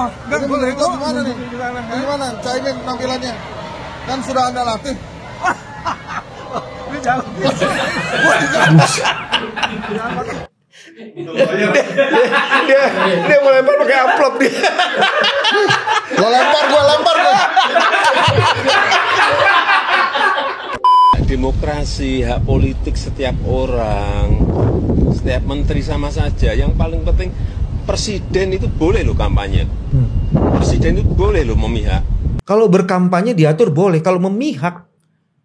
Ini menurut lo gimana nih? Gimana Caimin tampilannya? Kan sudah Anda latih. Ini jangan. Dia mau lempar pakai amplop dia. Gue lempar. Demokrasi, hak politik setiap orang, setiap menteri sama saja. Yang paling penting presiden itu boleh loh kampanye. Presiden itu boleh loh memihak. Kalau berkampanye diatur boleh, kalau memihak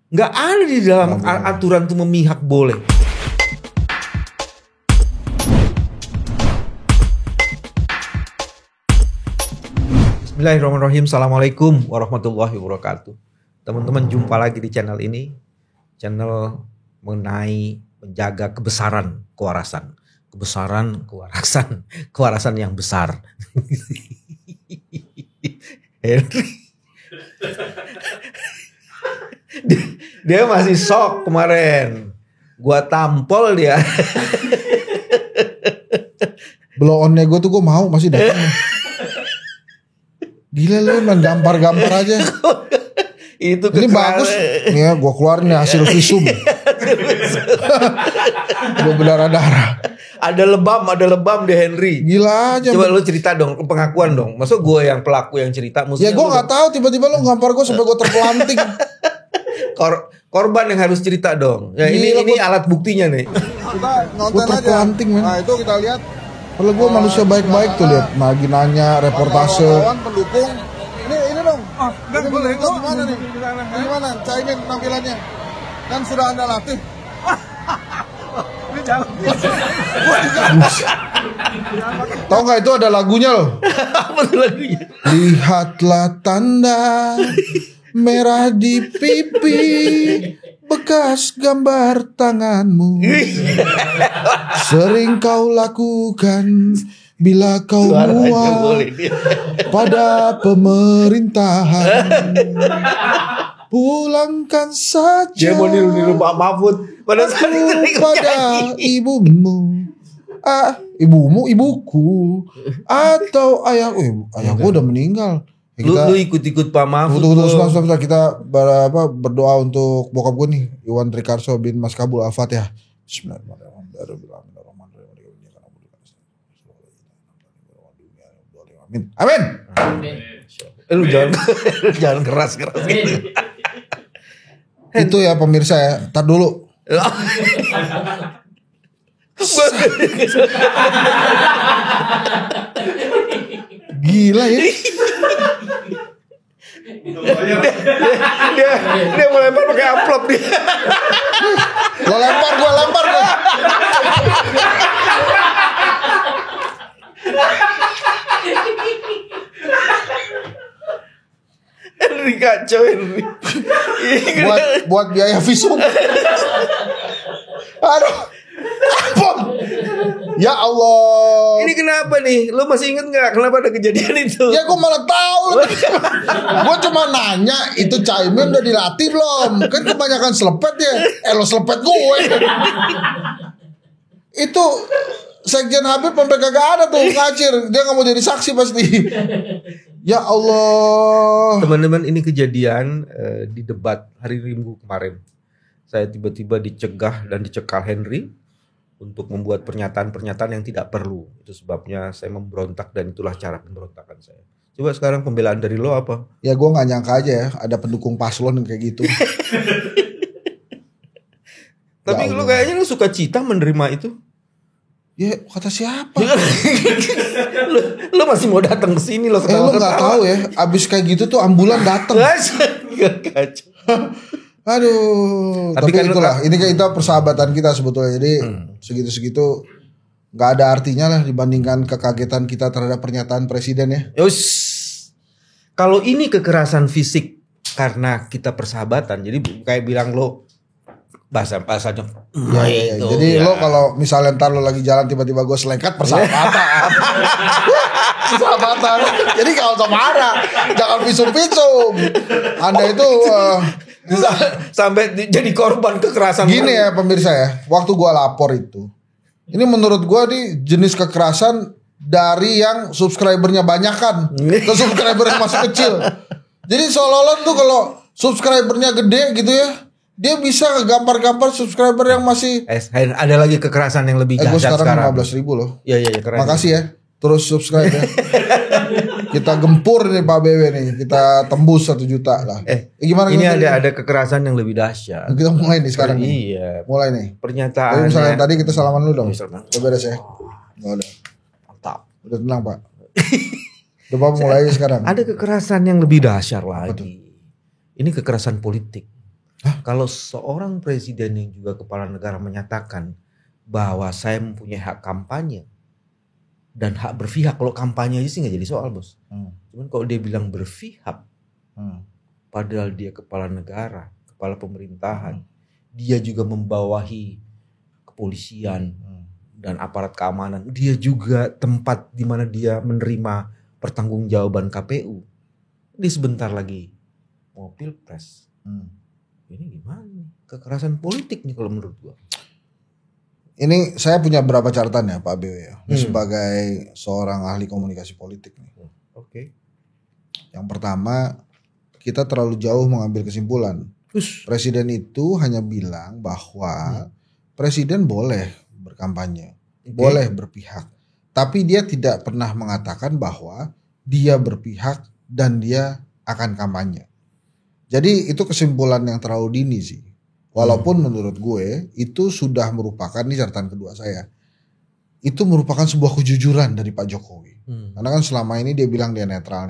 nggak ada di dalam aturan tuh memihak boleh. Bismillahirrahmanirrahim. Assalamualaikum warahmatullahi wabarakatuh. Teman-teman, jumpa lagi di channel ini, channel mengenai menjaga kebesaran kewarasan, kewarasan yang besar. Dia masih shock kemarin. Gua tampol dia. Blow on nego tuh gue mau masih datang. Gila lu main gampar-gampar aja. Itu ini bagus. Ya gue keluarin hasil visum. Gue berdarah-darah. Ada lebam di Henry. Gila aja. Coba lu cerita dong, pengakuan dong. Maksud gue yang pelaku yang cerita. Ya gue nggak tahu, tiba-tiba lu gampar gue sampai gue terpelanting. Korban yang harus cerita dong. Ya ini alat buktinya nih. Kita nonton aja. Nah itu kita lihat. Kalau gue manusia baik-baik tuh lihat. Lagi nanya reportase. Kawan pendukung. Ini dong. Ini menurut lo gimana nih? Gimana Caimin tampilannya? Kan sudah Anda latih. Ini jangan. Tahu nggak itu ada lagunya loh? Apa tuh lagunya? Lihatlah tanda merah di pipi, bekas gambar tanganmu. Sering kau lakukan bila kau muak pada pemerintahan. Pulangkan saja. Dia mau niru Pak Mahfud pada ibumu. Ibuku atau ayahku udah meninggal. Ya, lu ikut Pak Mahfud. Sebentar, kita berdoa untuk bokap gue nih, Iwan Trikarso bin Mas Kabul Al-Fatihah. Amin. Lu jangan keras gitu. Itu ya pemirsa ya. Tar dulu. Gila ya. Dia mau lempar pakai amplop dia. Lo lempar gue. Henry kacau Henry. buat biaya visum. Aduh. Ampun. Ya Allah. Ini kenapa nih? Lu masih inget nggak kenapa ada kejadian itu? Ya gue malah tahu. Gue cuma nanya itu Caimin udah dilatih belum? Kan kebanyakan selepet ya. Lo selepet gue. Itu Sekjen Habib sampai kagak ada tuh ngacir. Dia gak mau jadi saksi pasti. Ya Allah. Teman-teman, ini kejadian di debat hari Minggu kemarin. Saya tiba-tiba dicegah dan dicekal Henry untuk membuat pernyataan-pernyataan yang tidak perlu. Itu sebabnya saya memberontak dan itulah cara pemberontakan saya. Coba sekarang pembelaan dari lo apa? Ya gue gak nyangka aja ya ada pendukung paslon yang kayak gitu. Tapi ya lu kayaknya lu suka cita menerima itu. Ya kata siapa? lu masih mau datang ke sini lo lu nggak tahu ya, abis kayak gitu tuh ambulan datang. Kacau. Aduh, tapi kan itulah, ini kita persahabatan kita sebetulnya. Jadi segitu-segitu nggak ada artinya lah dibandingkan kekagetan kita terhadap pernyataan presiden ya. Yus, kalau ini kekerasan fisik karena kita persahabatan, jadi kayak bilang lo bahasanya. Ya. Jadi lo kalau misalnya ntar lo lagi jalan tiba-tiba gue selengkat persahabatan. Persahabatan. Jadi kalau usah marah, jangan visum-visum. Anda itu sampai jadi korban kekerasan. Gini ya pemirsa ya, waktu gue lapor itu, ini menurut gue di jenis kekerasan dari yang subscribernya banyak kan ke subscriber yang masih kecil. Jadi seolah-olah tuh kalau subscribernya gede gitu ya, dia bisa ngegampar-gampar subscriber yang masih. Ada lagi kekerasan yang lebih Gue dahsyat sekarang sekarang. 15.000 loh. Iya keren. Makasih ya. Terus subscribe ya. Kita gempur nih Pak BW nih. Kita tembus 1 juta lah. Gimana? Ini ada kekerasan yang lebih dahsyat. Kita mulai nih sekarang. Iya. Mulai nih. Pernyataan. Jadi misalnya tadi kita salaman dulu dong. Udah beres ya. Udah. Mantap. Udah tenang Pak. Udah Pak mulai sekarang. Ada kekerasan yang lebih dahsyat lagi. Ini kekerasan politik. Kalau seorang presiden yang juga kepala negara menyatakan bahwa saya mempunyai hak kampanye dan hak berpihak. Kalau kampanye aja sih nggak jadi soal bos. Cuman kalau dia bilang berpihak, padahal dia kepala negara, kepala pemerintahan, dia juga membawahi kepolisian dan aparat keamanan. Dia juga tempat di mana dia menerima pertanggungjawaban KPU. Ini sebentar lagi mau pilpres. Ini gimana nih? Kekerasan politik nih kalau menurut gua. Ini saya punya beberapa catatan ya Pak BW ya. Ini sebagai seorang ahli komunikasi politik nih. Oke. Yang pertama, kita terlalu jauh mengambil kesimpulan. Presiden itu hanya bilang bahwa presiden boleh berkampanye, boleh berpihak. Tapi dia tidak pernah mengatakan bahwa dia berpihak dan dia akan kampanye. Jadi itu kesimpulan yang terlalu dini sih. Walaupun menurut gue itu sudah merupakan, ini catatan kedua saya, itu merupakan sebuah kejujuran dari Pak Jokowi. Karena kan selama ini dia bilang dia netral.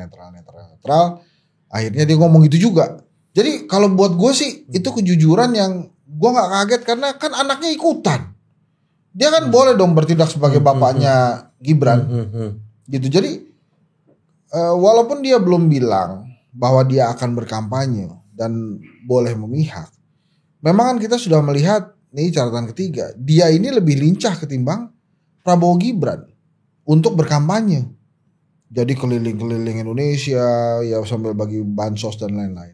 Akhirnya dia ngomong gitu juga. Jadi kalau buat gue sih itu kejujuran yang gue gak kaget karena kan anaknya ikutan. Dia kan boleh dong bertindak sebagai bapaknya Gibran. Gitu. Jadi walaupun dia belum bilang bahwa dia akan berkampanye dan boleh memihak. Memang kan kita sudah melihat, nih catatan ketiga, dia ini lebih lincah ketimbang Prabowo Gibran untuk berkampanye. Jadi keliling-keliling Indonesia, ya sambil bagi bansos dan lain-lain.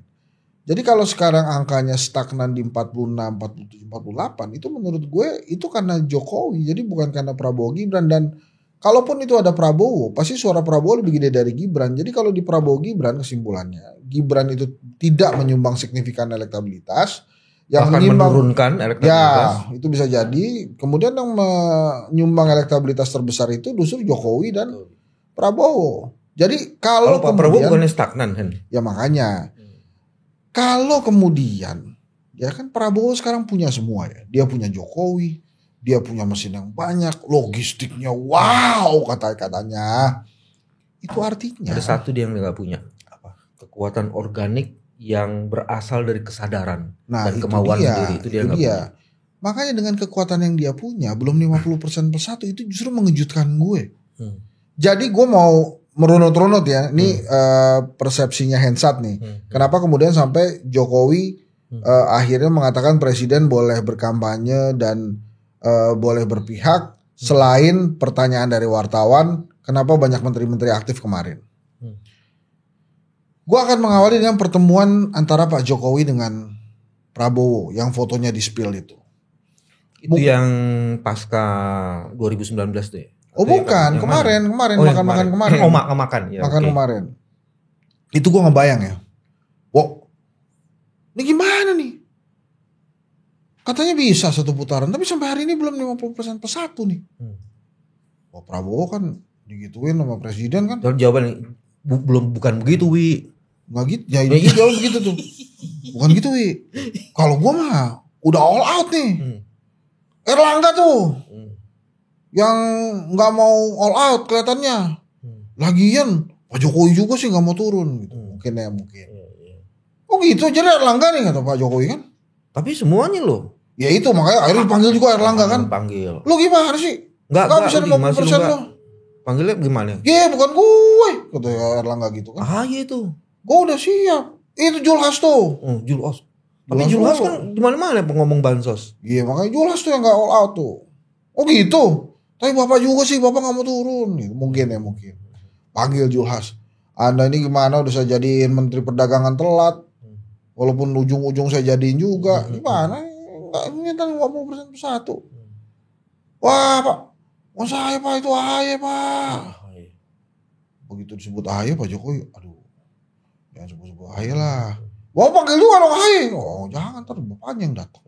Jadi kalau sekarang angkanya stagnan di 46, 47, 48, itu menurut gue itu karena Jokowi. Jadi bukan karena Prabowo Gibran. Dan kalaupun itu ada Prabowo, pasti suara Prabowo lebih gede dari Gibran. Jadi kalau di Prabowo Gibran kesimpulannya, Gibran itu tidak menyumbang signifikan elektabilitas. Yang bahkan menurunkan elektabilitas. Ya, itu bisa jadi. Kemudian yang menyumbang elektabilitas terbesar itu justru Jokowi dan Prabowo. Jadi kalau Pak Prabowo bukannya stagnan kan? Ya makanya. Kalau kemudian, ya kan Prabowo sekarang punya semua ya. Dia punya Jokowi, dia punya mesin yang banyak, logistiknya wow katanya. Itu artinya. Ada satu dia yang nggak punya. Apa? Kekuatan organik yang berasal dari kesadaran dan kemauan sendiri. Itu dia nggak punya. Makanya dengan kekuatan yang dia punya, belum 50% persatu, itu justru mengejutkan gue. Jadi gue mau merunut-runut ya, ini persepsinya Hensat nih. Kenapa kemudian sampai Jokowi akhirnya mengatakan presiden boleh berkampanye dan boleh berpihak, selain pertanyaan dari wartawan, kenapa banyak menteri-menteri aktif kemarin? Gue akan mengawali dengan pertemuan antara Pak Jokowi dengan Prabowo yang fotonya di spill itu. Itu yang pasca 2019 tuh ya? Oh bukan, kemarin makan kemarin. Oh makan ya. Makan kemarin. Itu gue ngebayang ya. Wow, ini gimana nih? Katanya bisa 1 putaran, tapi sampai hari ini belum 50% persatu nih. Wah Prabowo kan digituin sama presiden kan? Jawaban bukan begitu Wi. Nggak gitu, ya ini jawab begitu tuh. Bukan gitu Wi. Kalau gue mah udah all out nih. Erlangga tuh. Yang nggak mau all out kelihatannya. Lagian Pak Jokowi juga sih nggak mau turun gitu. Mungkin. Oh gitu, jadi Erlangga nih kata Pak Jokowi kan. Tapi semuanya loh. Ya itu makanya akhirnya dipanggil juga Erlangga kan. Panggil. Lu gimana sih? Nggak bisa 50% lo. Panggilnya gimana? Ya bukan gue kata Erlangga gitu kan. Ah iya itu. Gue udah siap. Itu Julhas tuh. Julhas. Tapi Julhas kan di mana-mana ngomong bansos. Iya makanya Julhas tuh yang nggak all out tuh. Oh gitu. Tapi bapak juga sih, bapak nggak mau turun. Gitu. Mungkin. Panggil Julhas. Anda ini gimana? Udah saya jadiin Menteri Perdagangan telat. Walaupun ujung-ujung saya jadiin juga. Gimana? Ini kan 50% persatu. Wah pak. Mau saya pak itu aja pak. begitu disebut AHY Pak Jokowi, aduh, jangan sebut-sebut AHY lah. Mau panggil juga dong AHY. Oh jangan, ntar bapaknya yang datang.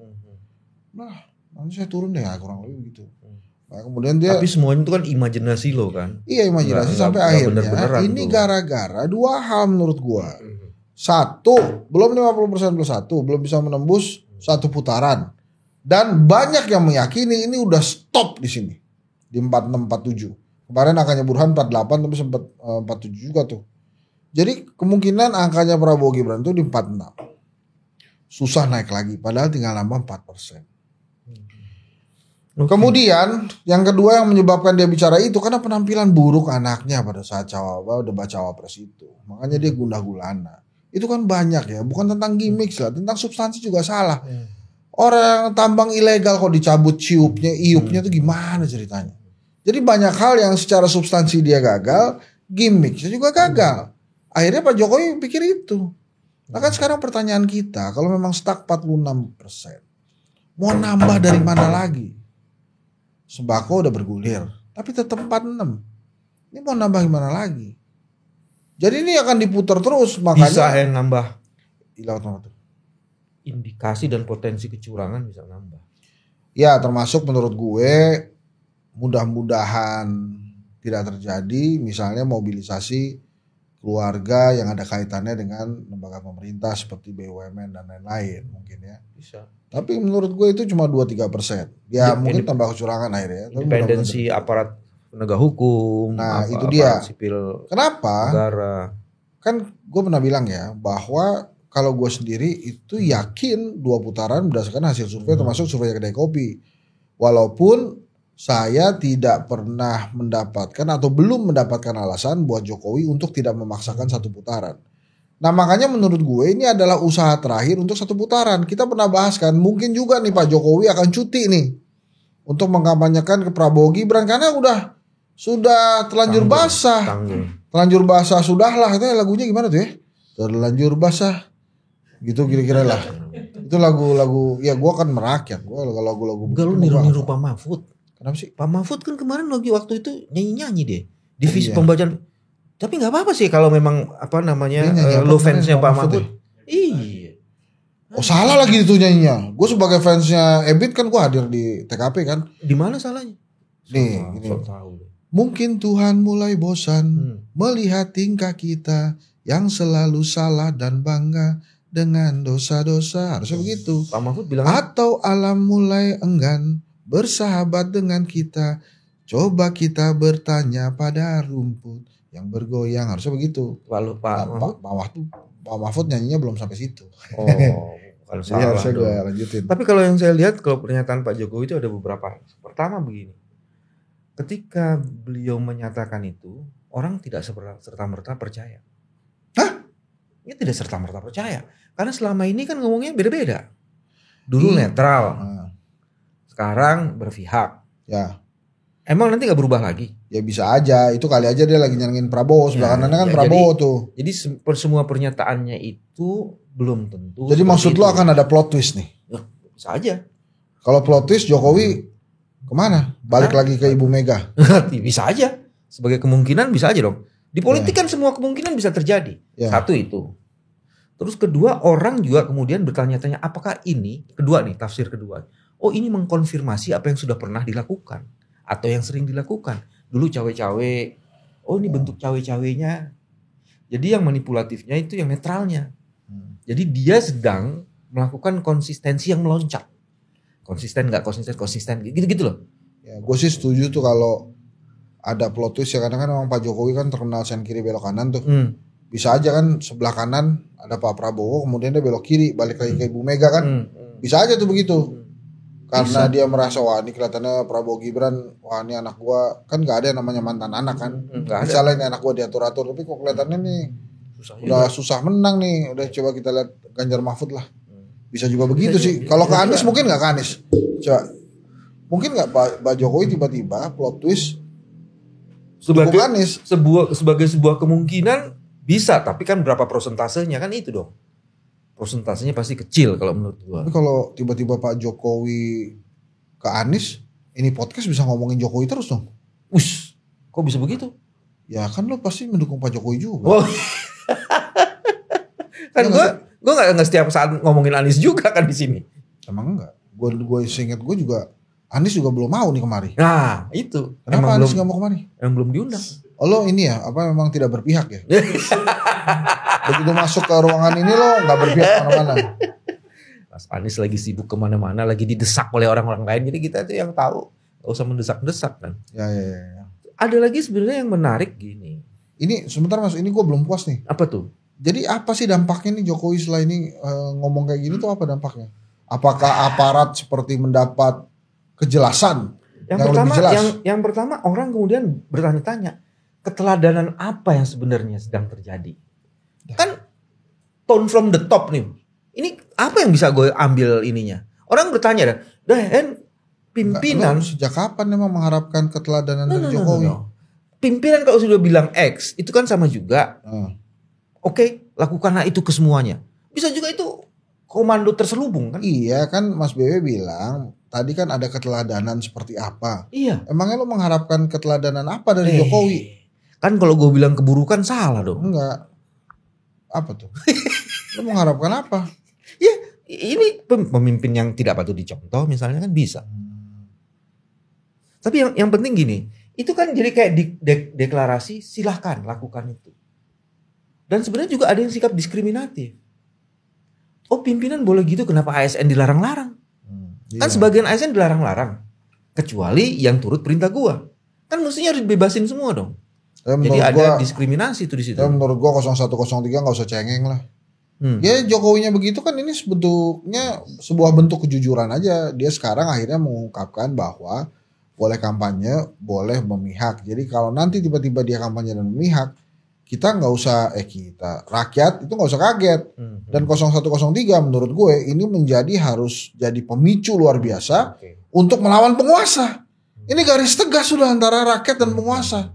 Nah, nanti saya turun deh, kurang lebih begitu. Nah, kemudian dia. Tapi semuanya itu kan imajinasi lo kan. Iya, imajinasi sampai akhirnya. Ini gara-gara dua hal menurut gua. Satu, belum 50% plus satu, belum bisa menembus satu putaran. Dan banyak yang meyakini ini udah stop di sini. Di 46-47. Kemarin angkanya Burhan 48 tapi sempat 47 juga tuh. Jadi kemungkinan angkanya Prabowo Gibran itu di 46. Susah naik lagi, padahal tinggal nambah 4%. Kemudian yang kedua yang menyebabkan dia bicara itu karena penampilan buruk anaknya pada saat debat cawapres itu. Makanya dia gundah gulana. Itu kan banyak ya, bukan tentang gimmick lah, tentang substansi juga salah. Orang tambang ilegal kok dicabut iupnya tuh gimana ceritanya? Jadi banyak hal yang secara substansi dia gagal, gimmicknya juga gagal. Akhirnya Pak Jokowi pikir itu. Nah kan sekarang pertanyaan kita, kalau memang stuck 46%, mau nambah dari mana lagi? Sembako udah bergulir, tapi tetap 46. Ini mau nambah gimana lagi? Jadi ini akan diputar terus, makanya bisa yang nambah. Indikasi dan potensi kecurangan bisa nambah. Ya termasuk menurut gue mudah-mudahan tidak terjadi misalnya mobilisasi keluarga yang ada kaitannya dengan lembaga pemerintah seperti BUMN dan lain-lain mungkin ya. Bisa. Tapi menurut gue itu cuma 2-3%. Ya mungkin tambah kecurangan akhirnya. Independensi aparat penegak hukum. Nah itu dia. Sipil. Kenapa? Negara. Kan gue pernah bilang ya bahwa kalau gue sendiri itu yakin 2 putaran berdasarkan hasil survei termasuk survei kedai kopi. Walaupun saya tidak pernah mendapatkan atau belum mendapatkan alasan buat Jokowi untuk tidak memaksakan 1 putaran. Nah makanya menurut gue ini adalah usaha terakhir untuk 1 putaran. Kita pernah bahas kan mungkin juga nih Pak Jokowi akan cuti nih untuk mengkampanyekan ke Prabowo Gibran karena sudah terlanjur basah. Terlanjur basah sudahlah, itu lagunya gimana tuh ya? Terlanjur basah. Gitu kira-kira lah. Itu lagu-lagu ya gue kan merakyat. Gue lagu-lagu. Enggak lu niru-niru Pak Mahfud. Kenapa sih? Pak Mahfud kan kemarin lagi waktu itu nyanyi-nyanyi deh. Divisi pembacaan. Tapi nggak apa-apa sih kalau memang lo fansnya Pak Mahfud. Iya. Oh salah lagi itu nyanyinya. Gue sebagai fansnya Ebit kan gue hadir di TKP kan. Di mana salahnya? Nih, gini. Mungkin Tuhan mulai bosan melihat tingkah kita yang selalu salah dan bangga dengan dosa-dosa. Harusnya begitu. Pak Mahfud bilang. Atau alam mulai enggan bersahabat dengan kita. Coba kita bertanya pada rumput yang bergoyang. Harusnya begitu. Lalu Pak Mahfud nyanyinya belum sampai situ. Oh, bukan salah. Harusnya gue lanjutin. Tapi kalau yang saya lihat kalau pernyataan Pak Jokowi itu ada beberapa. Pertama begini. Ketika beliau menyatakan itu, orang tidak serta-merta percaya. Hah? Ini tidak serta-merta percaya. Karena selama ini kan ngomongnya beda-beda. Dulu netral. Sekarang berpihak. Ya. Emang nanti gak berubah lagi? Ya bisa aja. Itu kali aja dia lagi nyenengin Prabowo. Sebelah kanannya kan Prabowo tuh. Jadi semua pernyataannya itu belum tentu. Jadi maksud lo akan ada plot twist nih? Ya, bisa aja. Kalau plot twist Jokowi kemana? Balik lagi ke Ibu Mega? Bisa aja. Sebagai kemungkinan bisa aja dong. Di politik kan semua kemungkinan bisa terjadi. Satu itu. Terus kedua orang juga kemudian bertanya-tanya apakah ini, kedua nih tafsir kedua. Oh ini mengkonfirmasi apa yang sudah pernah dilakukan. Atau yang sering dilakukan. Dulu cawe-cawe. Oh ini bentuk cawe-cawenya. Jadi yang manipulatifnya itu yang netralnya. Jadi dia sedang melakukan konsistensi yang meloncat. Konsisten gak konsisten gitu-gitu loh. Ya, gue sih setuju tuh kalau ada plot twist ya karena kan memang Pak Jokowi kan terkenal sen kiri belok kanan tuh. Bisa aja kan sebelah kanan ada Pak Prabowo kemudian dia belok kiri balik lagi ke Ibu Mega kan. Bisa aja tuh begitu. Karena dia merasa wah ini kelihatannya Prabowo Gibran, wah ini anak gua kan nggak ada yang namanya mantan anak kan. Misalnya ini anak gua diatur-atur tapi kok kelihatannya nih susah menang nih. Udah coba kita lihat Ganjar Mahfud lah. Bisa juga begitu sih. Kalau ke Anies mungkin nggak ke Anies. Coba mungkin nggak Pak Jokowi tiba-tiba plot twist sebagai Anies. Sebagai sebuah kemungkinan bisa, tapi kan berapa persentasenya kan itu dong. Persentasenya pasti kecil kalau menurut gua. Tapi kalau tiba-tiba Pak Jokowi ke Anies, ini podcast bisa ngomongin Jokowi terus dong. Kok bisa begitu? Ya kan lo pasti mendukung Pak Jokowi juga. Oh. Kan gue nggak setiap saat ngomongin Anies juga kan di sini. Emang enggak? Gue seingat gue juga Anies juga belum mau nih kemari. Nah itu. Kenapa Anies nggak mau kemari? Yang belum diundang. Oh lo ini ya, apa memang tidak berpihak ya? Begitu masuk ke ruangan ini lo nggak berpihak kemana-mana. Mas Anies lagi sibuk kemana-mana, lagi didesak oleh orang-orang lain. Jadi kita tuh yang tahu, gak usah mendesak-desak kan. Ya. Ada lagi sebenarnya yang menarik gini. Ini sebentar Mas, ini gue belum puas nih. Apa tuh? Jadi apa sih dampaknya nih Jokowi setelah ini ngomong kayak gini tuh apa dampaknya? Apakah aparat seperti mendapat kejelasan yang lebih jelas? Yang pertama orang kemudian bertanya-tanya, keteladanan apa yang sebenarnya sedang terjadi? Kan tone from the top nih. Ini apa yang bisa gue ambil ininya? Orang bertanya dah, pimpinan lo sejak kapan memang mengharapkan keteladanan dari Jokowi? Pimpinan kalau sudah bilang X, itu kan sama juga. Oke, lakukanlah itu ke semuanya. Bisa juga itu komando terselubung kan? Iya kan Mas BW bilang tadi kan ada keteladanan seperti apa? Iya. Emangnya lo mengharapkan keteladanan apa dari Jokowi? Kan kalau gue bilang keburukan salah dong. Enggak. Apa tuh? Lo mengharapkan apa? Ya, ini pemimpin yang tidak patut dicontoh misalnya kan bisa. Tapi yang penting gini, itu kan jadi kayak deklarasi silahkan lakukan itu. Dan sebenarnya juga ada yang sikap diskriminatif. Oh pimpinan boleh gitu, kenapa ASN dilarang-larang? Kan sebagian ASN dilarang-larang. Kecuali yang turut perintah gua. Kan mestinya harus dibebasin semua dong. Jadi ada diskriminasi itu di situ. Menurut gua 0103 nggak usah cengeng lah. Ya Jokowinya begitu kan ini sebetulnya sebuah bentuk kejujuran aja. Dia sekarang akhirnya mengungkapkan bahwa boleh kampanye, boleh memihak. Jadi kalau nanti tiba-tiba dia kampanye dan memihak, kita nggak usah rakyat itu nggak usah kaget. Dan 0103 menurut gue ini harus jadi pemicu luar biasa untuk melawan penguasa. Ini garis tegas sudah antara rakyat dan penguasa.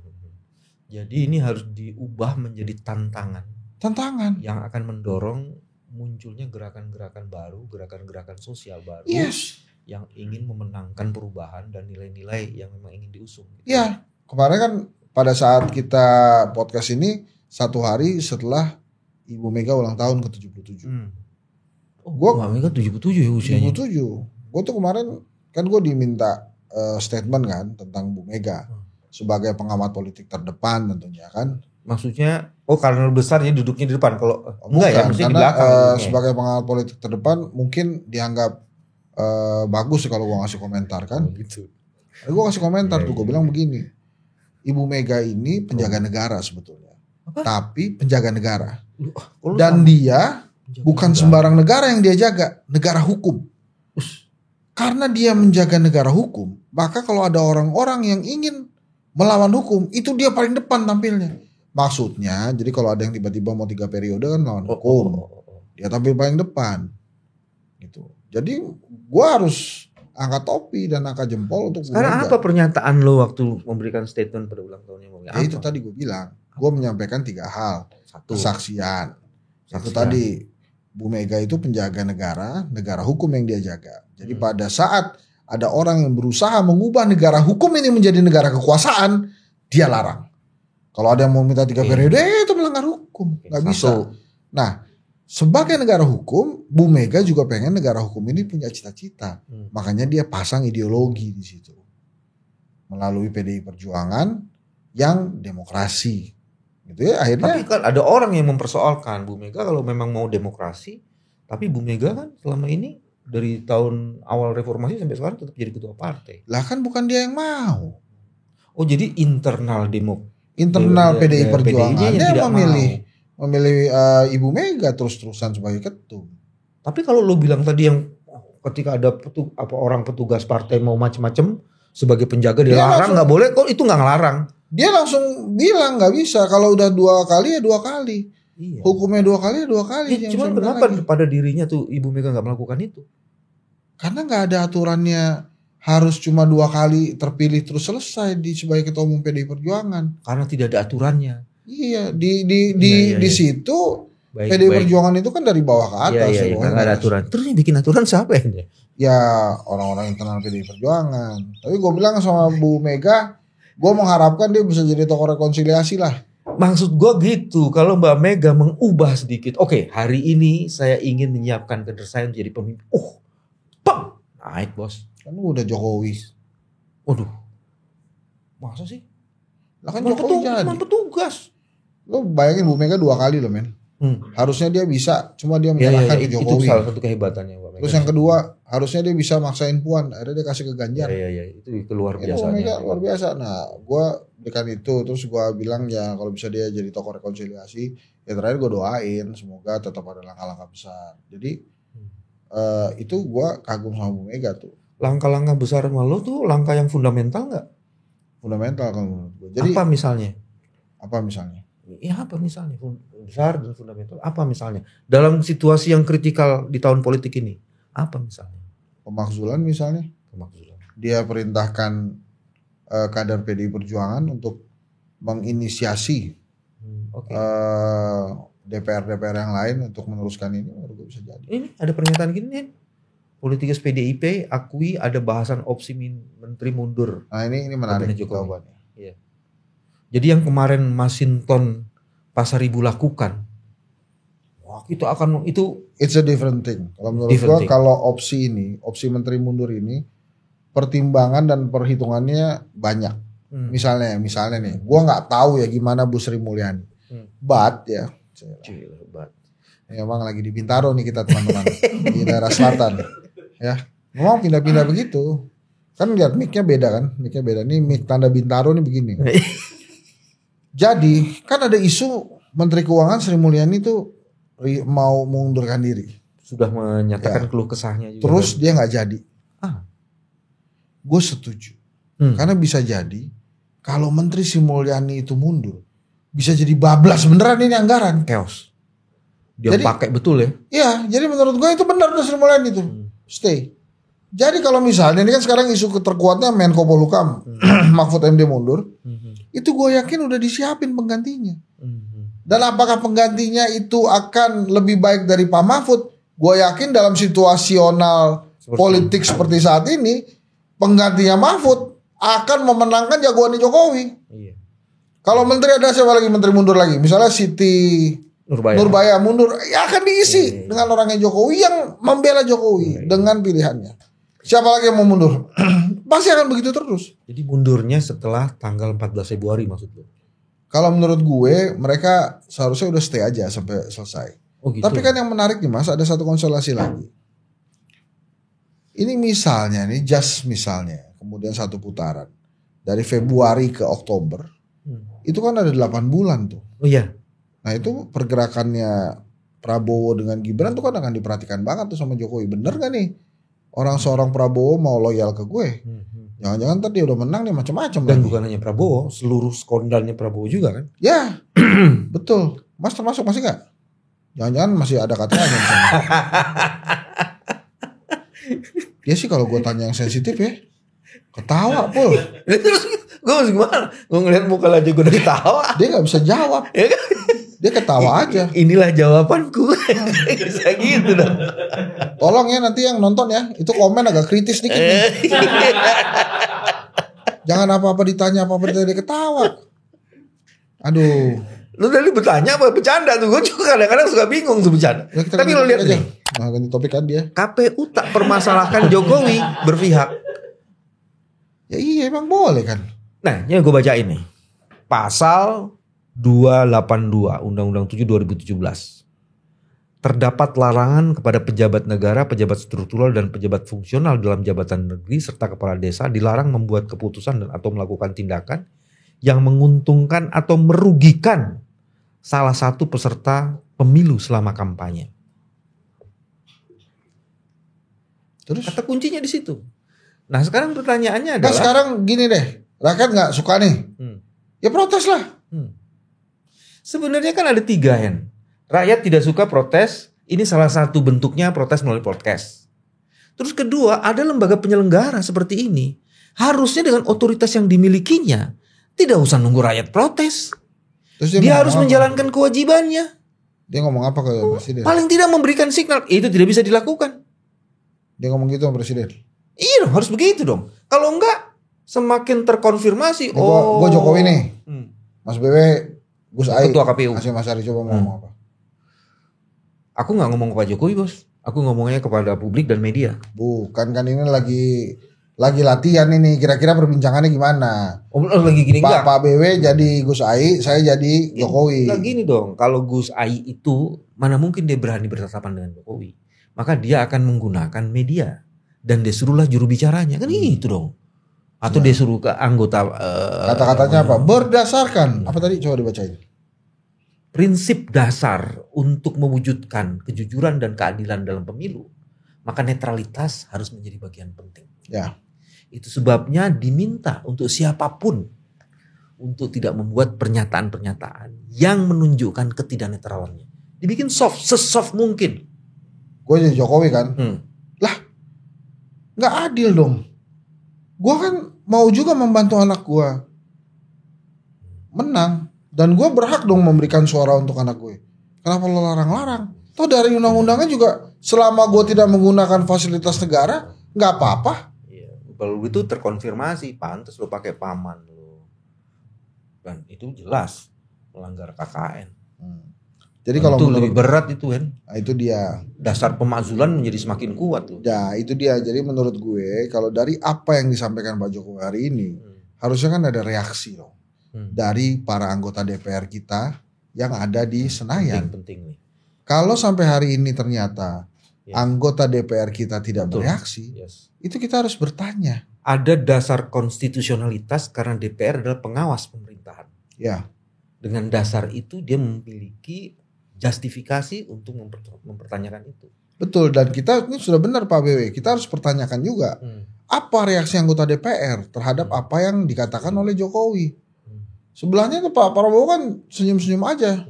Jadi ini harus diubah menjadi tantangan yang akan mendorong munculnya gerakan-gerakan baru, gerakan-gerakan sosial baru yang ingin memenangkan perubahan dan nilai-nilai yang memang ingin diusung. Iya, kemarin kan pada saat kita podcast ini 1 hari setelah Ibu Mega ulang tahun ke-77. Gua Mega 77 ya usianya. 77. Gue tuh kemarin kan gue diminta statement kan tentang Bu Mega sebagai pengamat politik terdepan tentunya kan. Maksudnya karena besarnya duduknya di depan, kalau enggak ya maksudnya karena di belakang sebagai pengamat politik terdepan mungkin dianggap bagus kalau gue ngasih komentar kan. Gitu. Gue kasih komentar tuh gue bilang begini, Ibu Mega ini penjaga negara sebetulnya. Tapi penjaga negara. Dan dia bukan sembarang negara yang dia jaga, negara hukum. Karena dia menjaga negara hukum, maka kalau ada orang-orang yang ingin melawan hukum, itu dia paling depan tampilnya. Maksudnya, jadi kalau ada yang tiba-tiba mau 3 periode kan melawan hukum, dia tampil paling depan. Gitu. Jadi gua harus angkat topi dan angkat jempol untuk sekarang apa pernyataan lo waktu memberikan statement pada ulang tahunnya Bu Mega? Ya itu tadi gue bilang, gue menyampaikan 3 hal. Kesaksian. Satu tadi, Bu Mega itu penjaga negara hukum yang dia jaga. Jadi pada saat ada orang yang berusaha mengubah negara hukum ini menjadi negara kekuasaan, dia larang. Kalau ada yang mau minta 3 periode, itu melanggar hukum, nggak bisa. Nah, sebagai negara hukum, Bu Mega juga pengen negara hukum ini punya cita-cita. Makanya dia pasang ideologi di situ. Melalui PDI Perjuangan yang demokrasi. Gitu ya, akhirnya. Tapi kan ada orang yang mempersoalkan Bu Mega kalau memang mau demokrasi, tapi Bu Mega kan selama ini dari tahun awal reformasi sampai sekarang tetap jadi ketua partai. Lah kan bukan dia yang mau. Oh jadi internal PDI Perjuangan dia memilih Ibu Mega terus-terusan sebagai ketum. Tapi kalau lo bilang tadi yang ketika ada orang petugas partai mau macam-macam sebagai penjaga dilarang, nggak boleh, kok itu nggak ngelarang? Dia langsung bilang nggak bisa, kalau udah 2 kali ya 2 kali. Iya. Hukumnya 2 kali ya 2 kali. Ya, cuman kenapa pada dirinya tuh Ibu Mega nggak melakukan itu? Karena nggak ada aturannya harus cuma 2 kali terpilih terus selesai sebagai ketua umum PDI Perjuangan. Karena tidak ada aturannya. Iya, di situ PDI Perjuangan itu kan dari bawah ke atas. Iya, karena ada aturan. Terus yang bikin aturan siapa ya? Ya orang-orang internal PDI Perjuangan. Tapi gue bilang sama Bu Mega, Gue mengharapkan dia bisa jadi tokoh rekonsiliasi lah. Maksud gue gitu, kalau Mbak Mega mengubah sedikit, oke, hari ini saya ingin menyiapkan kader saya menjadi pemimpin. Pam, naik bos. Kan udah Jokowi. Waduh, masa sih? Lah kan Jokowi jadi. Cuma petugas. Lo bayangin Bu Mega 2 kali loh men. Harusnya dia bisa, cuma dia Ya, menyalahkan ke Jokowi. Itu salah satu kehebatannya Mbak Mega. Terus yang kedua, harusnya dia bisa maksain Puan, akhirnya dia kasih ke Ganjar. Ya, itu luar Itu biasa. Bu Mega luar biasa. Nah, gue berikan itu, terus gue bilang ya kalau bisa dia jadi tokoh rekonsiliasi, ya terakhir gue doain semoga tetap ada langkah-langkah besar. Jadi itu gue kagum sama Bu Mega tuh. Langkah-langkah besar malu tuh langkah yang fundamental nggak? Fundamental kalau menurut gue. Jadi apa misalnya? Apa misalnya? Ya apa misalnya? Besar dan fundamental. Apa misalnya? Dalam situasi yang kritikal di tahun politik ini, apa misalnya? Pemakzulan misalnya. Pemakzulan. Dia perintahkan kader PDI Perjuangan untuk menginisiasi DPR yang lain untuk meneruskan ini, menurut gue bisa jadi. Ini ada pernyataan gini nih. Politikus PDIP akui ada bahasan opsi menteri mundur. Nah ini menarik jawabannya. Iya. Jadi yang kemarin Masinton Pasaribu lakukan, wah itu it's a different thing. Kalau menurut gua kalau opsi menteri mundur ini pertimbangan dan perhitungannya banyak. Misalnya nih, gua nggak tahu ya gimana Bu Sri Mulyani, but ya, emang lagi di Bintaro nih kita teman-teman di daerah selatan, ya, ngomong pindah-pindah begitu, kan lihat mic-nya beda kan, nih mic tanda Bintaro nih begini. Jadi kan ada isu Menteri Keuangan Sri Mulyani itu mau mengundurkan diri. Sudah menyatakan keluh kesahnya juga. Terus dia nggak jadi. Gue setuju. Karena bisa jadi kalau Menteri Sri Mulyani itu mundur, bisa jadi bablas beneran ini anggaran. Chaos. Dia pakai betul ya. Iya, jadi menurut gue itu benar tuh Sri Mulyani itu. Stay. Jadi kalau misalnya ini kan sekarang isu terkuatnya Menko Polhukam Mahfud MD mundur, itu gue yakin udah disiapin penggantinya. Dan apakah penggantinya itu akan lebih baik dari Pak Mahfud? Gue yakin dalam situasional politik seperti saat ini, penggantinya Mahfud akan memenangkan jagoan Jokowi. Iya. Kalau menteri ada siapa lagi menteri mundur lagi? Misalnya Siti Nurbaya mundur, ya akan diisi dengan orangnya Jokowi yang membela Jokowi dengan pilihannya. Siapa lagi yang mau mundur? Pasti akan begitu terus. Jadi mundurnya setelah tanggal 14 Februari maksud lu? Kalau menurut gue mereka seharusnya udah stay aja sampai selesai. Oh gitu. Tapi kan yang menarik nih Mas, ada satu konstelasi lagi. Ini misalnya nih, just misalnya, kemudian satu putaran dari Februari ke Oktober, itu kan ada 8 bulan tuh. Oh iya. Nah itu pergerakannya Prabowo dengan Gibran tuh kan akan diperhatikan banget tuh sama Jokowi. Bener gak nih? Seorang Prabowo mau loyal ke gue. Jangan-jangan tadi udah menang nih macam-macam. Dan bukan hanya Prabowo, seluruh skondalnya Prabowo juga kan? Ya, betul. Mas termasuk masih gak? Jangan-jangan masih ada katanya. Dia sih kalau gue tanya yang sensitif ya, ketawa Pul. Terus gue harus gimana? Gue ngeliat muka aja gue udah ketawa. Dia gak bisa jawab. Dia ketawa aja. Inilah jawabanku. Bisa gitu dong. Tolong ya nanti yang nonton ya, itu komen agak kritis dikit nih. Jangan apa-apa ditanya, apa-apa dia ketawa. Aduh. Lu tadi bertanya apa bercanda tuh? Gue juga kadang-kadang suka bingung tuh bercanda. Ya, tapi lo lihat nih. Nah, ganti topik kan dia. KPU tak permasalahkan Jokowi berpihak. Ya iya emang boleh kan. Nah, ini gue bacain nih. Pasal 282 Undang-Undang 7 2017. Terdapat larangan kepada pejabat negara, pejabat struktural dan pejabat fungsional dalam jabatan negeri serta kepala desa dilarang membuat keputusan dan atau melakukan tindakan yang menguntungkan atau merugikan salah satu peserta pemilu selama kampanye. Terus kata kuncinya di situ. Nah, sekarang pertanyaannya adalah, nah sekarang gini deh, rakyat nggak suka nih, ya protes lah. Sebenarnya kan ada 3 Hen. Rakyat tidak suka protes, ini salah satu bentuknya protes melalui podcast. Terus kedua, ada lembaga penyelenggara seperti ini. Harusnya dengan otoritas yang dimilikinya, tidak usah nunggu rakyat protes. Terus dia harus menjalankan kewajibannya. Dia ngomong apa ke presiden? Paling tidak memberikan signal, itu tidak bisa dilakukan. Dia ngomong gitu sama presiden? Iya dong, harus begitu dong. Kalau enggak, semakin terkonfirmasi. Gue Jokowi nih, Mas BW, Gus Ai, Ketua KPU. Mas Ari coba mau ngomong apa? Aku nggak ngomong ke Pak Jokowi, Bos. Aku ngomongnya kepada publik dan media. Bukan, kan ini lagi latihan ini. Kira-kira perbincangannya gimana? Lagi gini enggak? Pak BW jadi Gus Ai, saya jadi Jokowi. Enggak gini dong. Kalau Gus Ai itu mana mungkin dia berani bertatapan dengan Jokowi? Maka dia akan menggunakan media dan dia suruhlah juru bicaranya. Kan gitu dong. Atau dia suruh ke anggota kata-katanya apa? Berdasarkan apa tadi, coba dibacain. Prinsip dasar untuk mewujudkan kejujuran dan keadilan dalam pemilu, maka netralitas harus menjadi bagian penting. Ya. Itu sebabnya diminta untuk siapapun untuk tidak membuat pernyataan-pernyataan yang menunjukkan ketidaknetralannya. Dibikin soft, sesoft mungkin. Gue jadi Jokowi kan? Lah, nggak adil dong. Gue kan mau juga membantu anak gue menang. Dan gue berhak dong memberikan suara untuk anak gue. Kenapa lo larang-larang? Toh dari undang-undangnya juga selama gue tidak menggunakan fasilitas negara, nggak apa-apa. Iya, kalau itu terkonfirmasi, pantas lo pakai paman lo. Dan itu jelas melanggar KKN. Jadi kalau itu lebih berat itu kan. Nah, itu dia. Dasar pemakzulan menjadi semakin kuat loh. Ya, itu dia. Jadi menurut gue kalau dari apa yang disampaikan Pak Jokowi hari ini, harusnya kan ada reaksi loh. Dari para anggota DPR kita yang ada di Senayan. Penting nih. Kalau sampai hari ini ternyata anggota DPR kita tidak bereaksi, itu kita harus bertanya. Ada dasar konstitusionalitas karena DPR adalah pengawas pemerintahan. Ya. Dengan dasar itu dia memiliki justifikasi untuk mempertanyakan itu. Betul, dan kita ini sudah benar Pak BW, kita harus pertanyakan juga apa reaksi anggota DPR terhadap apa yang dikatakan oleh Jokowi. Sebelahnya tuh Pak Prabowo kan senyum-senyum aja.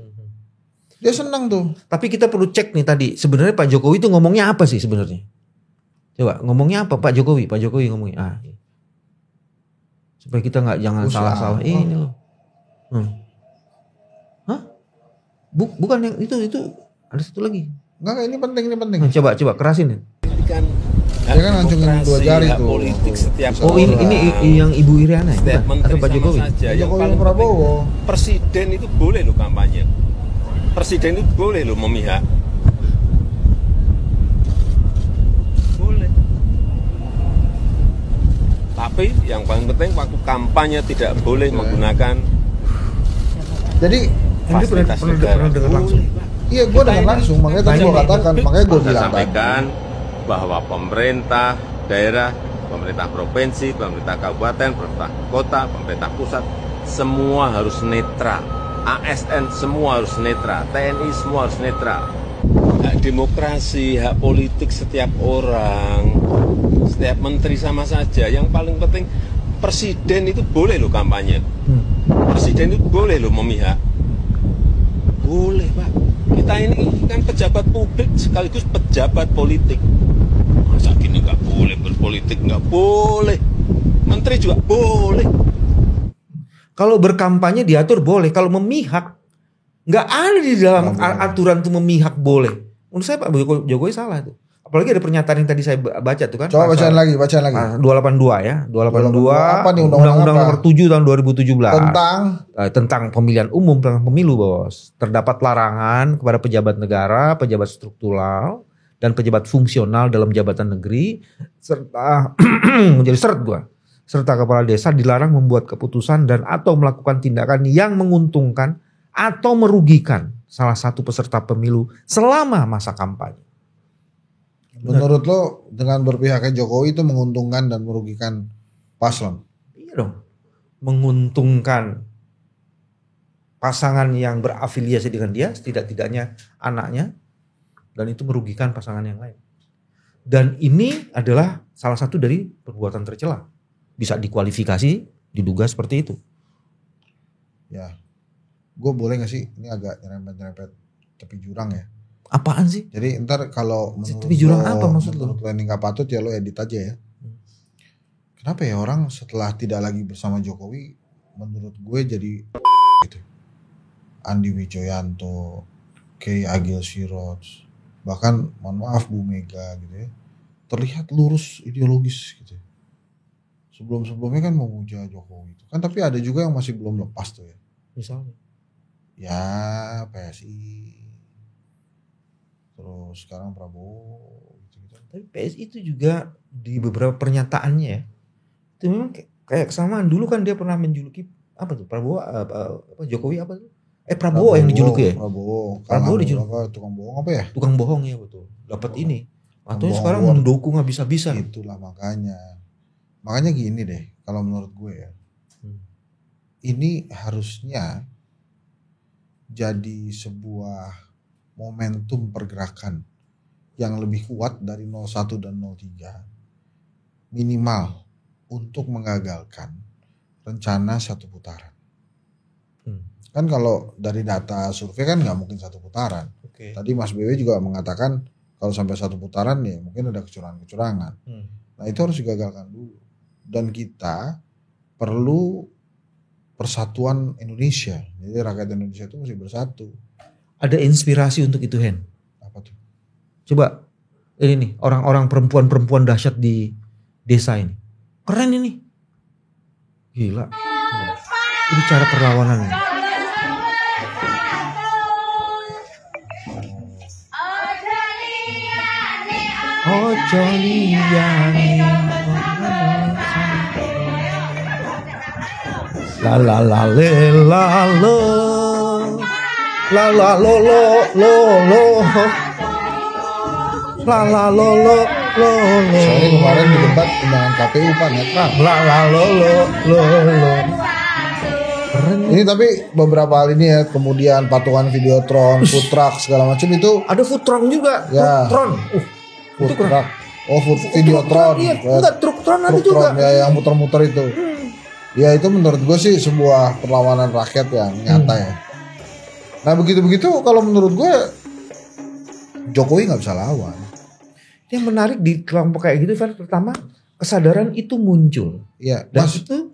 Dia senang tuh. Tapi kita perlu cek nih tadi, sebenarnya Pak Jokowi itu ngomongnya apa sih sebenarnya? Coba ngomongnya apa Pak Jokowi? Pak Jokowi ngomongnya supaya kita jangan salah-salah ini loh. Hah? Bukan yang itu ada satu lagi. Enggak, ini penting. Coba kerasin ya. Dia kan ngancungin 2 jari tuh. Politik setiap ini yang Ibu Iriana ya? Atau Pak Jokowi? Jokowi dan Prabowo. Presiden itu boleh lo kampanye. Presiden itu boleh lo memihak. Boleh. Tapi yang paling penting waktu kampanye tidak boleh menggunakan Jadi fasilitas negara. Pernah dengar langsung. Iya, gue dengar langsung, makanya tadi gue katakan, makanya gue Saya bilang sampaikan bahwa pemerintah daerah, pemerintah provinsi, pemerintah kabupaten, pemerintah kota, pemerintah pusat, semua harus netral. ASN semua harus netral, TNI semua harus netral. Hak demokrasi, hak politik setiap orang, setiap menteri sama saja. Yang paling penting presiden itu boleh lo kampanye. Presiden itu boleh lo memihak. Boleh Pak. Kita ini kan pejabat publik sekaligus pejabat politik. Masa gini nggak boleh berpolitik, nggak boleh. Menteri juga boleh. Kalau berkampanye diatur boleh, kalau memihak nggak ada di dalam aturan tuh memihak boleh. Menurut saya Pak Jokowi salah tuh. Apalagi ada pernyataan yang tadi saya baca tuh kan. Coba bacaan lagi. 282 ya. 282 apa nih, Undang-Undang nomor 7 tahun 2017. Tentang pemilihan umum, tentang pemilu, Bos. Terdapat larangan kepada pejabat negara, pejabat struktural dan pejabat fungsional dalam jabatan negeri serta menjadi serta kepala desa dilarang membuat keputusan dan atau melakukan tindakan yang menguntungkan atau merugikan salah satu peserta pemilu selama masa kampanye. Menurut lo dengan berpihaknya Jokowi itu menguntungkan dan merugikan paslon? Iya dong. Menguntungkan pasangan yang berafiliasi dengan dia, setidak-tidaknya anaknya, dan itu merugikan pasangan yang lain. Dan ini adalah salah satu dari perbuatan tercela. Bisa dikualifikasi, diduga seperti itu. Ya, gue boleh gak sih? Ini agak nyerempet-nyerempet tepi jurang ya. Apaan sih? Jadi ntar kalau menurut jurang apa maksud lo? Menurut lo ini gak patut ya lo edit aja ya. Kenapa ya orang setelah tidak lagi bersama Jokowi, menurut gue jadi gitu. Andi Wijoyanto, Kiai Agil Siroj, bahkan mohon maaf Bu Mega gitu ya, terlihat lurus ideologis gitu. sebelum-sebelumnya kan memuja Jokowi itu kan, tapi ada juga yang masih belum lepas tuh ya. Misalnya. Ya PSI, terus sekarang Prabowo gitu-gitu. Tapi PSI itu juga di beberapa pernyataannya ya, itu memang kayak kesamaan. Dulu kan dia pernah menjuluki apa tuh Prabowo apa Jokowi apa tuh? Prabowo yang dijuluki ya. Prabowo dijuluki tukang bohong apa ya? Tukang bohong ya betul. Dapat ini. Atau Bohong sekarang luar. mendukung habis-habisan. Itulah makanya gini deh, kalau menurut gue ya, ini harusnya jadi sebuah momentum pergerakan yang lebih kuat dari 01 dan 03 minimal untuk mengagalkan rencana satu putaran. Kan kalau dari data survei kan nggak mungkin satu putaran. Oke. Tadi Mas BW juga mengatakan kalau sampai satu putaran ya mungkin ada kecurangan-kecurangan. Nah itu harus digagalkan dulu. Dan kita perlu persatuan Indonesia. Jadi rakyat Indonesia itu mesti bersatu. Ada inspirasi untuk itu, Hen? Apa tuh? Coba ini nih, orang-orang perempuan dahsyat di desa ini. Keren ini. Gila. Ini cara perlawanan ini. Ojo liyane la la la le la lo la la lo lo lo lo la la lo lo lo lo. Soalnya kemarin di debat undangan KPU Pak netral. La la lo lo lo lo. Keren. Ini tapi beberapa hal ini ya, kemudian patungan Videotron, food truck segala macam itu. Ada Foodtron juga. Ya. Foodtron. Food Itu keren. truck. Oh, Videotron. Iya, enggak Truktron ada juga. Ya, yang muter-muter itu. Ya itu menurut gue sih sebuah perlawanan rakyat yang nyata ya. Nah begitu-begitu kalau menurut gue Jokowi nggak bisa lawan. Yang menarik di kelompok kayak gitu, pertama kesadaran itu muncul. Iya. Dan Mas, itu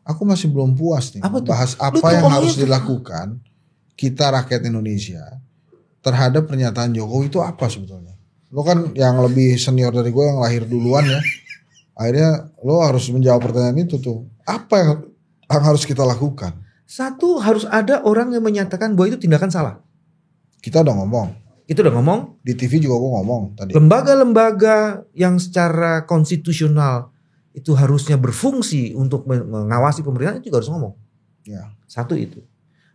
aku masih belum puas nih Apa tuh? bahas Lu apa tuh yang ngomongnya harus tuh. dilakukan kita rakyat Indonesia terhadap pernyataan Jokowi itu apa sebetulnya. Lo kan yang lebih senior dari gue yang lahir duluan ya. Akhirnya lo harus menjawab pertanyaan itu tuh. Apa yang harus kita lakukan? satu, harus ada orang yang menyatakan bahwa itu tindakan salah. Kita udah ngomong. Itu udah ngomong. Di TV juga gue ngomong tadi. Lembaga-lembaga yang secara konstitusional itu harusnya berfungsi untuk mengawasi pemerintahan itu juga harus ngomong. Ya. Satu itu.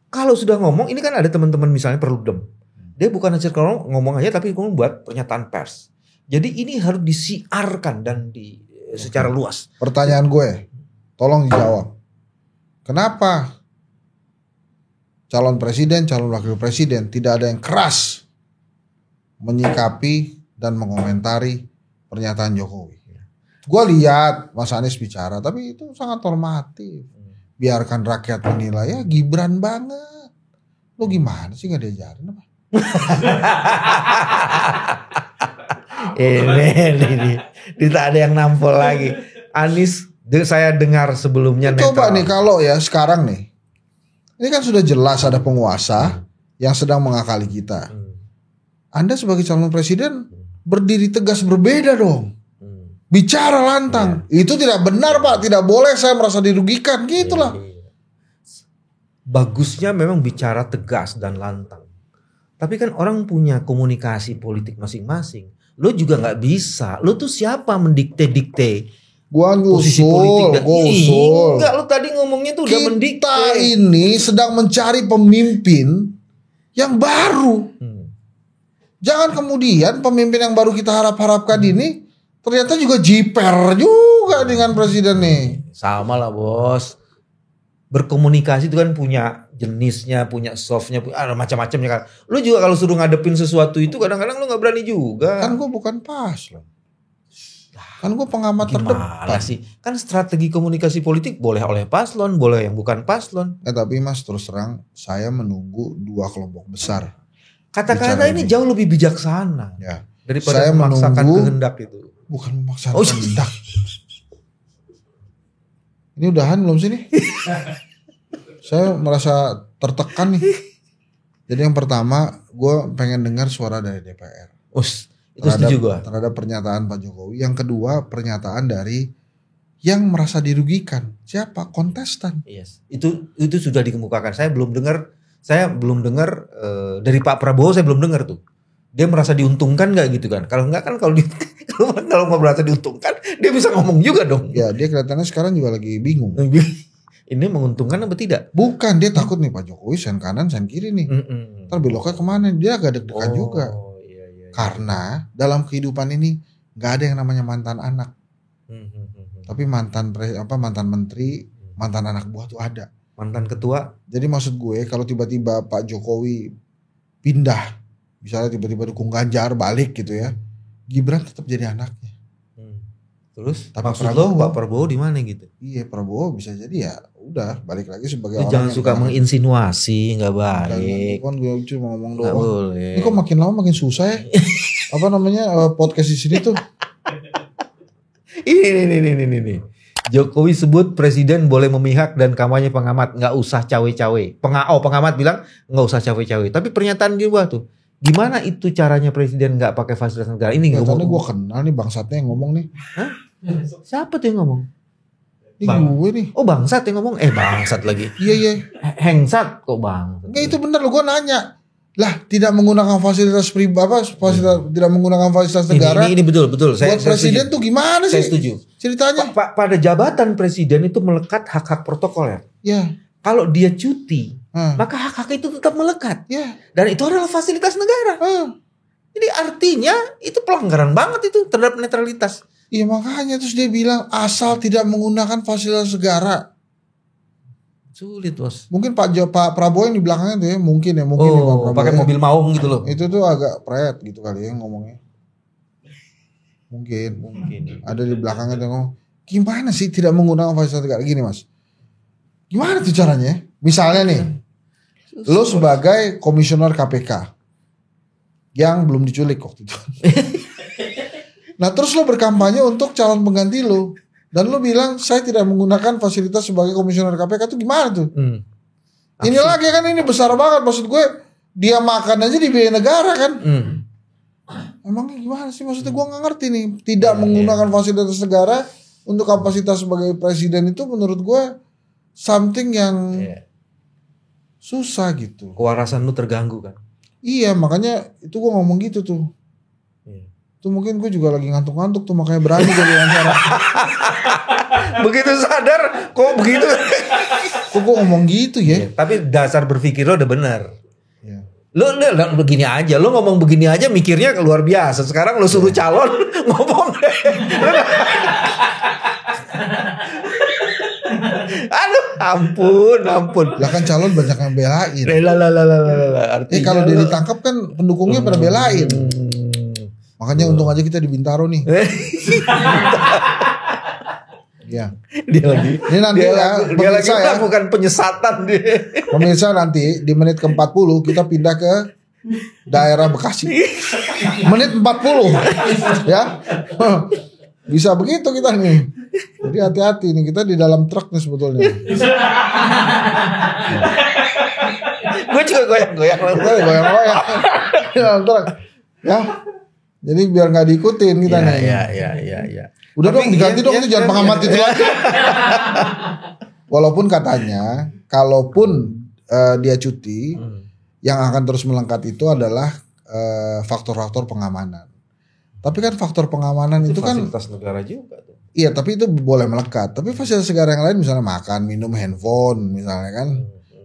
Kalau sudah ngomong, ini kan ada teman-teman misalnya Perludem. Dia bukan hanya ngomong aja tapi ngomong buat pernyataan pers. Jadi ini harus disiarkan dan secara luas. Pertanyaan gue, tolong dijawab. Kenapa calon presiden, calon wakil presiden tidak ada yang keras menyikapi dan mengomentari pernyataan Jokowi? Gue lihat Mas Anies bicara, tapi itu sangat normatif. Biarkan rakyat menilai, ya Gibran banget. Lo gimana sih, gak diajarin apa? ini tidak ada yang nampol lagi. Anies, saya dengar sebelumnya Coba netral. nih kalau ya sekarang nih, ini kan sudah jelas ada penguasa yang sedang mengakali kita. Anda sebagai calon presiden berdiri tegas berbeda dong. Bicara lantang. Itu tidak benar Pak, tidak boleh, saya merasa dirugikan, gitulah. Bagusnya memang bicara tegas dan lantang. Tapi kan orang punya komunikasi politik masing-masing. Lo juga gak bisa. Lo tuh siapa mendikte-dikte Gua posisi nyusul, politik. gua usul. Enggak, lo tadi ngomongnya tuh udah mendikte. Kita ini sedang mencari pemimpin yang baru. Jangan kemudian pemimpin yang baru kita harap-harapkan ini ternyata juga jiper juga dengan presiden nih. Sama lah bos. Berkomunikasi itu kan punya jenisnya, punya softnya, ada macam-macamnya kan. Lu juga kalau suruh ngadepin sesuatu itu kadang-kadang lu gak berani juga. Kan gue bukan paslon. Kan gue pengamat Gimana terdepan. sih? Kan strategi komunikasi politik boleh oleh paslon, boleh yang bukan paslon. Tapi Mas terus terang saya menunggu dua kelompok besar. Kata-kata Bicara ini ini. jauh lebih bijaksana Ya. daripada Saya memaksakan menunggu- kehendak itu. Bukan memaksakan Oh, kehendak. Ini udahan belum sih nih? Saya merasa tertekan nih. Jadi yang pertama gue pengen dengar suara dari DPR. Itu setuju gua. Terhadap pernyataan Pak Jokowi. Yang kedua pernyataan dari yang merasa dirugikan. Siapa? Kontestan. Yes. Itu sudah dikemukakan. Saya belum dengar dari Pak Prabowo, saya belum dengar tuh. Dia merasa diuntungkan nggak gitu kan? Kalau nggak kan kalau nggak merasa diuntungkan, dia bisa ngomong juga dong. Ya dia kelihatannya sekarang juga lagi bingung. Ini menguntungkan apa tidak? Bukan, dia takut nih Pak Jokowi sen kanan sen kiri nih. Ntar beloknya kemana? Dia agak deg-degan juga. Iya. Karena dalam kehidupan ini nggak ada yang namanya mantan anak. Tapi mantan menteri, mantan anak buah tuh ada. Mantan ketua. Jadi maksud gue kalau tiba-tiba Pak Jokowi pindah, misalnya tiba-tiba dukung Ganjar balik gitu ya, Gibran tetap jadi anaknya. Terus tapi maksud lo Pak Prabowo di mana gitu? Iya, Prabowo bisa jadi ya udah balik lagi sebagai orang jangan suka menginsinuasi, nggak baik. Kan gue cuma ngomong doang. Boleh. Ini kok makin lama makin susah ya? Apa namanya podcast di sini tuh? Ini. Jokowi sebut presiden boleh memihak dan kampanye pengamat nggak usah cawe-cawe. Pengamat bilang nggak usah cawe-cawe. Tapi pernyataan dia tuh, gimana itu caranya presiden nggak pakai fasilitas negara? Ini katanya gue kenal nih bangsatnya yang ngomong nih. Hah? Siapa tuh yang ngomong? Ini gue nih. Oh bangsat yang ngomong? Bangsat lagi. Iya. Hengsat kok bang? Enggak itu bener loh, gue nanya. Lah tidak menggunakan fasilitas tidak menggunakan fasilitas negara. Ini betul. Buat presiden tuh gimana sih? Saya setuju. Ceritanya. Pada jabatan presiden itu melekat hak-hak protokoler. Ya. Kalau dia cuti, maka hak-hak itu tetap melekat. Ya. Dan itu adalah fasilitas negara. Jadi artinya itu pelanggaran banget itu terhadap netralitas. Iya makanya terus dia bilang asal tidak menggunakan fasilitas negara. Sulit bos. Mungkin Pak Prabowo yang di belakangnya tuh ya mungkin ya Pak Prabowo pakai mobil maung gitu loh. Itu tuh agak pret gitu kali ya ngomongnya. Mungkin ada di belakangnya tuh ngomong gimana sih tidak menggunakan fasilitas negara gini mas. Gimana tuh caranya? Misalnya nih, lo sebagai komisioner KPK yang belum diculik waktu itu. Nah terus lo berkampanye untuk calon pengganti lo. Dan lo bilang saya tidak menggunakan fasilitas sebagai komisioner KPK tuh gimana tuh? Ini lagi kan ini besar banget maksud gue. Dia makan aja dibiayai negara kan? Emangnya gimana sih maksudnya gue nggak ngerti nih. Tidak menggunakan fasilitas negara untuk kapasitas sebagai presiden itu menurut gue something yang susah gitu. Kewarasan lu terganggu kan? Iya makanya itu gue ngomong gitu tuh. Tuh mungkin gue juga lagi ngantuk-ngantuk tuh makanya berani jadi wawancara. Begitu sadar kok begitu. Kok gue ngomong gitu ya? Tapi dasar berpikir lo udah benar. Ya. Lo begini aja, lo ngomong begini aja mikirnya luar biasa. Sekarang lo suruh calon ngomong. Aduh, ampun. Lah kan calon banyak yang belain. Artinya Kalau dia ditangkap kan pendukungnya pada belain. Makanya untung aja kita di Bintaro nih. Ya. Dia lagi. Ini nanti dia lagi melakukan penyesatan dia. Pemirsa nanti di menit ke-40 kita pindah ke daerah Bekasi. Menit 40. Ya. Bisa begitu kita nih. Jadi hati-hati nih kita di dalam truk nih sebetulnya. Gue juga goyang-goyang. Di dalam truk. Ya. Jadi biar nggak diikutin kita nih. Iya. Udah dong diganti dong itu jangan pengamat itu lagi. Walaupun katanya, kalaupun dia cuti, yang akan terus melengkap itu adalah faktor-faktor pengamanan. Tapi kan faktor pengamanan itu kan fasilitas negara juga tuh. Iya, tapi itu boleh melekat. Tapi fasilitas negara yang lain misalnya makan, minum, handphone misalnya kan.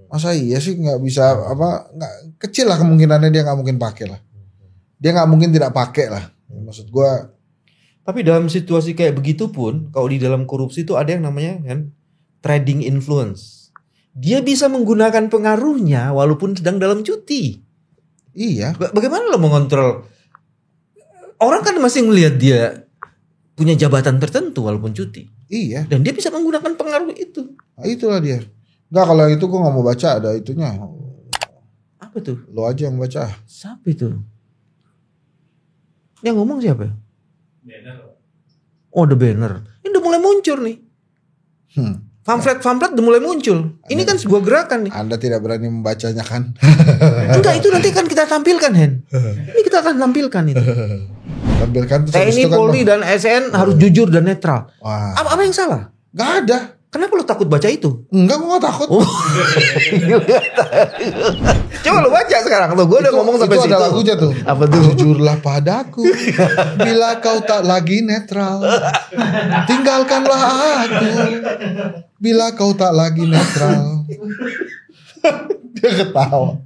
Masa iya sih nggak bisa nggak kecil lah kemungkinannya dia nggak mungkin pakai lah. Dia nggak mungkin tidak pakai lah. Maksud gue. Tapi dalam situasi kayak begitu pun, kalau di dalam korupsi itu ada yang namanya kan trading influence. Dia bisa menggunakan pengaruhnya walaupun sedang dalam cuti. Iya. Bagaimana lo mengontrol? Orang kan masih melihat dia punya jabatan tertentu walaupun cuti. Iya. Dan dia bisa menggunakan pengaruh itu. Nah, itulah dia. Enggak kalau itu gue nggak mau baca ada itunya. Apa tuh? Lo aja yang baca. Siapa itu? Yang ngomong siapa? Banner. Oh, The Banner. Ini udah mulai muncul nih. Pamflet udah mulai muncul. Ini kan sebuah gerakan nih. Anda tidak berani membacanya kan? Enggak, itu nanti kan kita tampilkan, Hen. Ini kita akan tampilkan itu. Tampilkan tuh TNI, Polri, dan ASN harus jujur dan netral. Wah. Apa yang salah? Gak ada. Kenapa lo takut baca itu? Enggak, gue gak takut. Coba lo baca sekarang tuh. Gue udah ngomong sampai situ. Itu ada lagunya tuh. Apa tuh? Jujurlah padaku bila kau tak lagi netral. Tinggalkanlah aku bila kau tak lagi netral. Dia ketawa.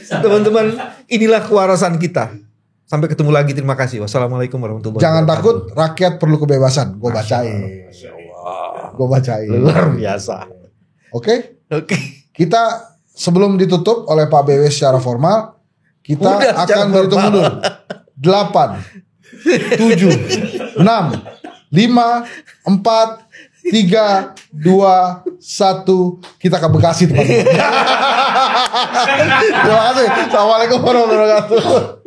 Teman-teman, inilah kewarasan kita. Sampai ketemu lagi. Terima kasih. Wassalamualaikum warahmatullahi wabarakatuh. Jangan takut, rakyat perlu kebebasan. Gue bacain. Gue bacain. Luar biasa. Oke? Oke. Kita sebelum ditutup oleh Pak BW secara formal, kita Udah, akan secara berhitung formal. mundur. 8 7 6 5 4 3 2 1. Kita ke Bekasi, teman-teman. Terima kasih. Assalamualaikum warahmatullahi wabarakatuh.